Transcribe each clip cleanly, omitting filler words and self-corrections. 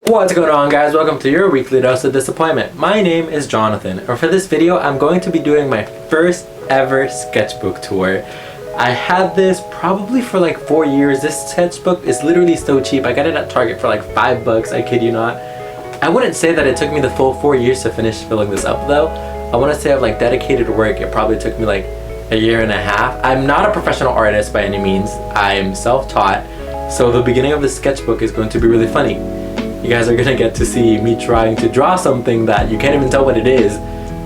What's going on, guys? Welcome to your weekly dose of disappointment. My name is Jonathan, and for this video I'm going to be doing my first ever sketchbook tour. I had this probably for like 4 years. This sketchbook is literally so cheap. I got it at Target for like $5, I kid you not. I wouldn't say that it took me the full 4 years to finish filling this up though. I want to say of like dedicated work, it probably took me like a year and a half. I'm not a professional artist by any means. I'm self-taught, so the beginning of this sketchbook is going to be really funny. You guys are gonna get to see me trying to draw something that you can't even tell what it is,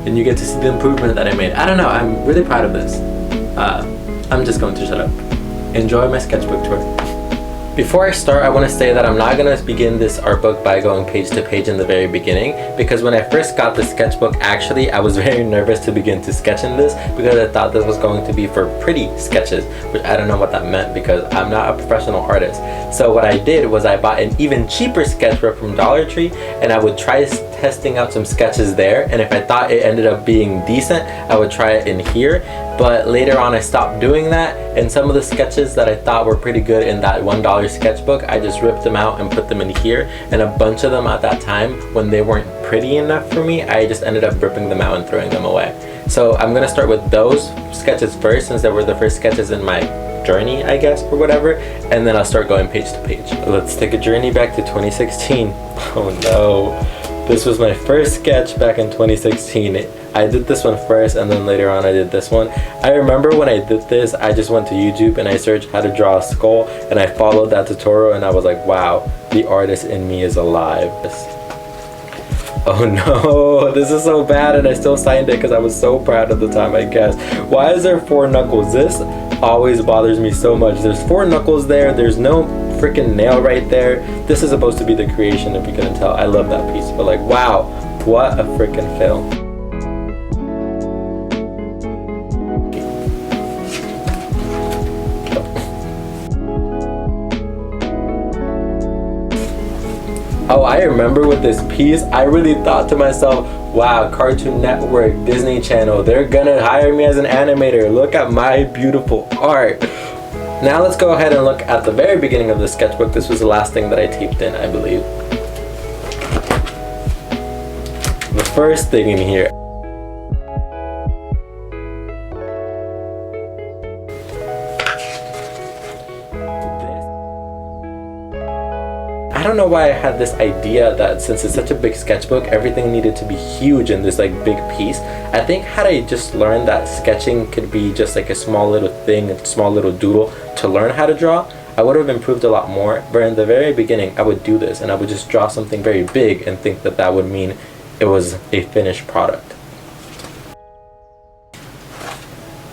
and you get to see the improvement that I made. I don't know, I'm really proud of this. I'm just going to shut up. Enjoy my sketchbook tour. Before I start, I want to say that I'm not going to begin this art book by going page to page in the very beginning, because when I first got the sketchbook, actually I was very nervous to begin to sketch in this because I thought this was going to be for pretty sketches, which I don't know what that meant because I'm not a professional artist. So what I did was I bought an even cheaper sketchbook from Dollar Tree, and I would try testing out some sketches there, and if I thought it ended up being decent, I would try it in here. But later on I stopped doing that, and some of the sketches that I thought were pretty good in that $1 sketchbook, I just ripped them out and put them in here, and a bunch of them at that time, when they weren't pretty enough for me, I just ended up ripping them out and throwing them away. So I'm gonna start with those sketches first, since they were the first sketches in my journey, I guess, or whatever, and then I'll start going page to page. Let's take a journey back to 2016. Oh no. This was my first sketch back in 2016. I did this one first, and then later on I did this one. I remember when I did this, I just went to YouTube and I searched how to draw a skull, and I followed that tutorial, and I was like, wow, the artist in me is alive. Oh no, this is so bad, and I still signed it because I was so proud at the time, I guess. Why is there 4 knuckles? This always bothers me so much. There's 4 knuckles there, there's no freaking nail right there. This is supposed to be the creation, if you couldn't tell. I love that piece, but like, wow, what a freaking fail. Oh, I remember with this piece, I really thought to myself, wow, Cartoon Network, Disney Channel, they're gonna hire me as an animator. Look at my beautiful art. Now let's go ahead and look at the very beginning of the sketchbook. This was the last thing that I taped in, I believe. The first thing in here. I don't know why I had this idea that since it's such a big sketchbook, everything needed to be huge in this like big piece. I think had I just learned that sketching could be just like a small little thing, a small little doodle to learn how to draw, I would have improved a lot more. But in the very beginning, I would do this and I would just draw something very big and think that that would mean it was a finished product.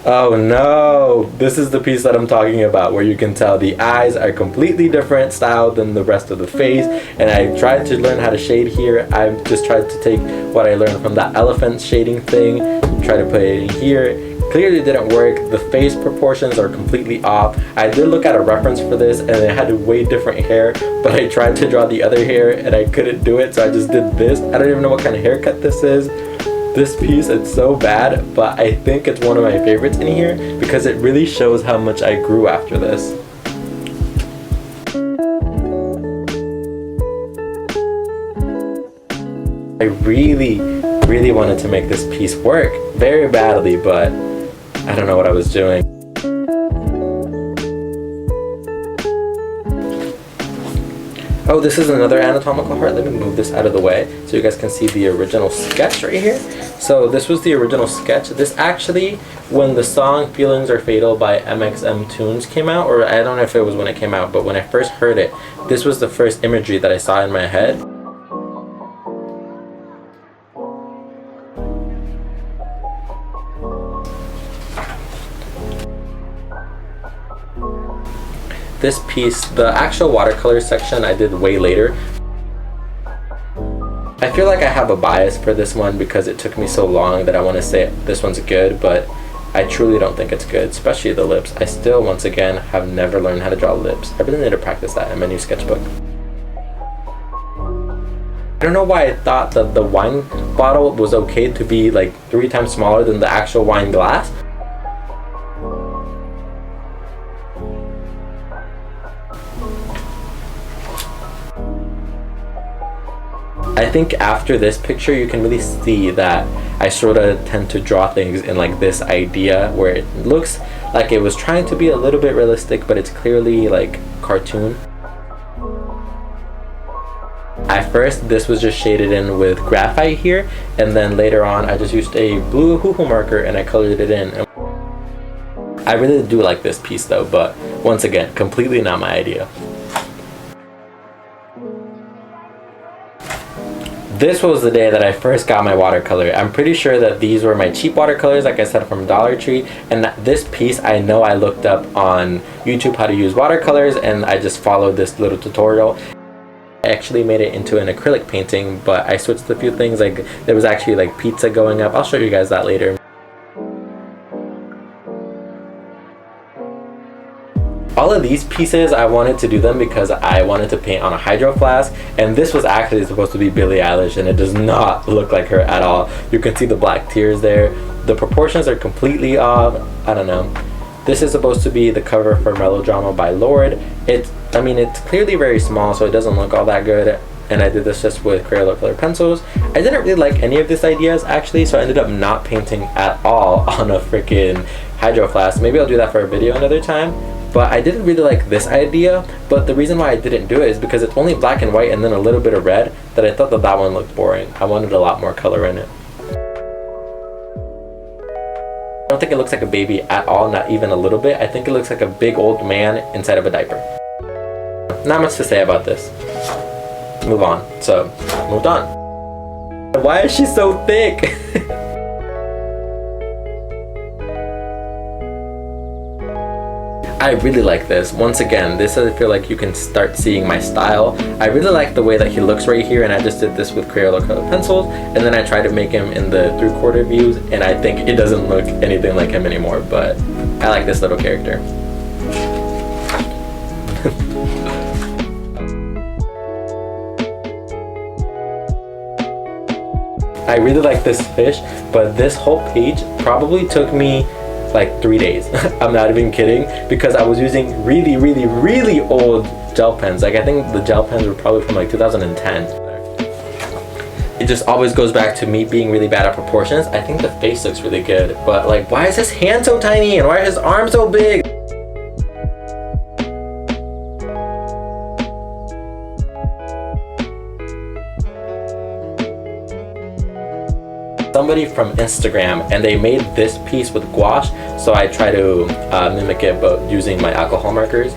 Oh no, this is the piece that I'm talking about, where you can tell the eyes are completely different style than the rest of the face, and I tried to learn how to shade here. I just tried to take what I learned from that elephant shading thing, try to put it in here. Clearly didn't work. The face proportions are completely off. I did look at a reference for this, and it had way different hair, but I tried to draw the other hair and I couldn't do it, so I just did this. I don't even know what kind of haircut this is. This piece, it's so bad, but I think it's one of my favorites in here because it really shows how much I grew after this. I really wanted to make this piece work very badly, but I don't know what I was doing. Oh, this is another anatomical heart. Let me move this out of the way so you guys can see the original sketch right here. So this was the original sketch. This actually, when the song Feelings Are Fatal by MXM Tunes came out, or I don't know if it was when it came out, but when I first heard it, this was the first imagery that I saw in my head. This piece, the actual watercolor section, I did way later. I feel like I have a bias for this one because it took me so long that I want to say this one's good, but I truly don't think it's good, especially the lips. I still, once again, have never learned how to draw lips. I really need to practice that in my new sketchbook. I don't know why I thought that the wine bottle was okay to be like 3 times smaller than the actual wine glass. I think after this picture you can really see that I sort of tend to draw things in like this idea where it looks like it was trying to be a little bit realistic, but it's clearly like cartoon. At first this was just shaded in with graphite here, and then later on I just used a blue YOOO marker and I colored it in. I really do like this piece though, but once again, completely not my idea. This was the day that I first got my watercolor. I'm pretty sure that these were my cheap watercolors, like I said, from Dollar Tree. And this piece, I know I looked up on YouTube how to use watercolors, and I just followed this little tutorial. I actually made it into an acrylic painting, but I switched a few things. Like there was actually like pizza going up. I'll show you guys that later. All of these pieces, I wanted to do them because I wanted to paint on a hydro flask, and this was actually supposed to be Billie Eilish, and it does not look like her at all. You can see the black tears there. The proportions are completely off. I don't know. This is supposed to be the cover for Melodrama by Lorde. I mean, it's clearly very small, so it doesn't look all that good. And I did this just with Crayola color pencils. I didn't really like any of these ideas actually, so I ended up not painting at all on a freaking hydro flask. Maybe I'll do that for a video another time. But I didn't really like this idea, but the reason why I didn't do it is because it's only black and white and then a little bit of red, that I thought that that one looked boring. I wanted a lot more color in it. I don't think it looks like a baby at all, not even a little bit. I think it looks like a big old man inside of a diaper. Not much to say about this. Move on. So, moved on. Why is she so thick? I really like this. Once again, this I feel like you can start seeing my style. I really like the way that he looks right here, and I just did this with Crayola color pencils, and then I tried to make him in the 3/4 views, and I think it doesn't look anything like him anymore, but I like this little character. I really like this fish, but this whole page probably took me like 3 days. I'm not even kidding, because I was using really old gel pens. Like I think the gel pens were probably from like 2010. It just always goes back to me being really bad at proportions. I think the face looks really good, but like why is his hand so tiny and why are his arms so big? Somebody from Instagram, and they made this piece with gouache, so I try to mimic it but using my alcohol markers.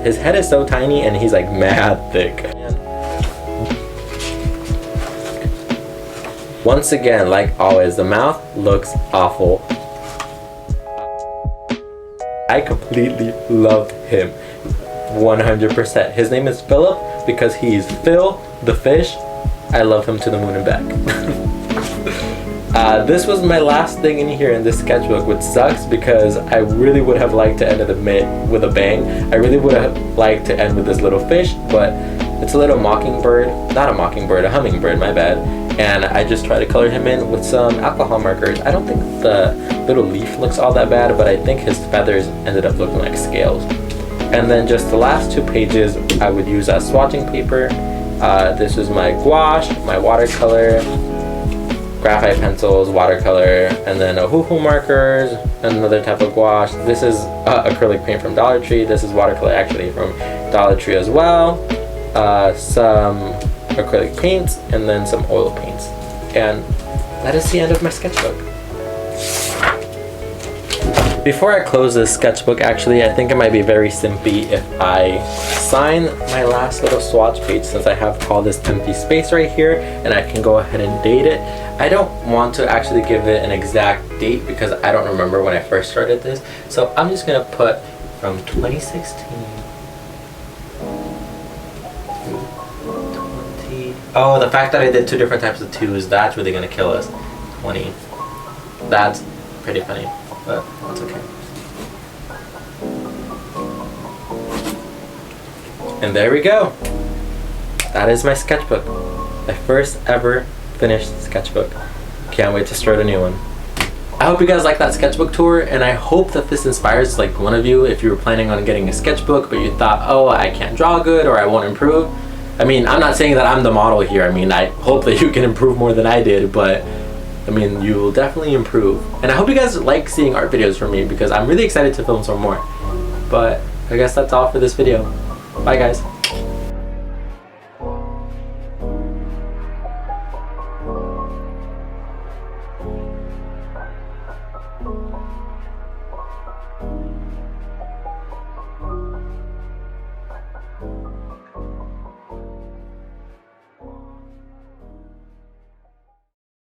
His head is so tiny and he's like mad thick. Once again, like always, the mouth looks awful. I completely love him 100%. His name is Philip because he's Phil the fish. I love him to the moon and back. This was my last thing in here in this sketchbook, which sucks because I really would have liked to end with a bang. I really would have liked to end with this little fish, but it's a little mockingbird. Not a mockingbird, a hummingbird, my bad. And I just try to color him in with some alcohol markers. I don't think the little leaf looks all that bad, but I think his feathers ended up looking like scales. And then just the last 2 pages I would use as swatching paper. This was my gouache, my watercolor, graphite pencils, watercolor, and then a YOOO markers, another type of gouache. This is acrylic paint from Dollar Tree. This is watercolor actually from Dollar Tree as well. Some acrylic paints, and then some oil paints. And that is the end of my sketchbook. Before I close this sketchbook, actually, I think it might be very simpy if I sign my last little swatch page, since I have all this empty space right here, and I can go ahead and date it. I don't want to actually give it an exact date because I don't remember when I first started this, so I'm just gonna put from 2016 to 20. Oh, the fact that I did 2 different types of 2s, that's really gonna kill us. 20. That's pretty funny, but that's okay. And there we go. That is my sketchbook. My first ever finished sketchbook. Can't wait to start a new one. I hope you guys like that sketchbook tour, and I hope that this inspires like one of you if you were planning on getting a sketchbook but you thought, oh, I can't draw good or I won't improve. I mean, I'm not saying that I'm the model here. I mean, I hope that you can improve more than I did, but I mean, you will definitely improve. And I hope you guys like seeing art videos from me because I'm really excited to film some more. But I guess that's all for this video. Bye guys.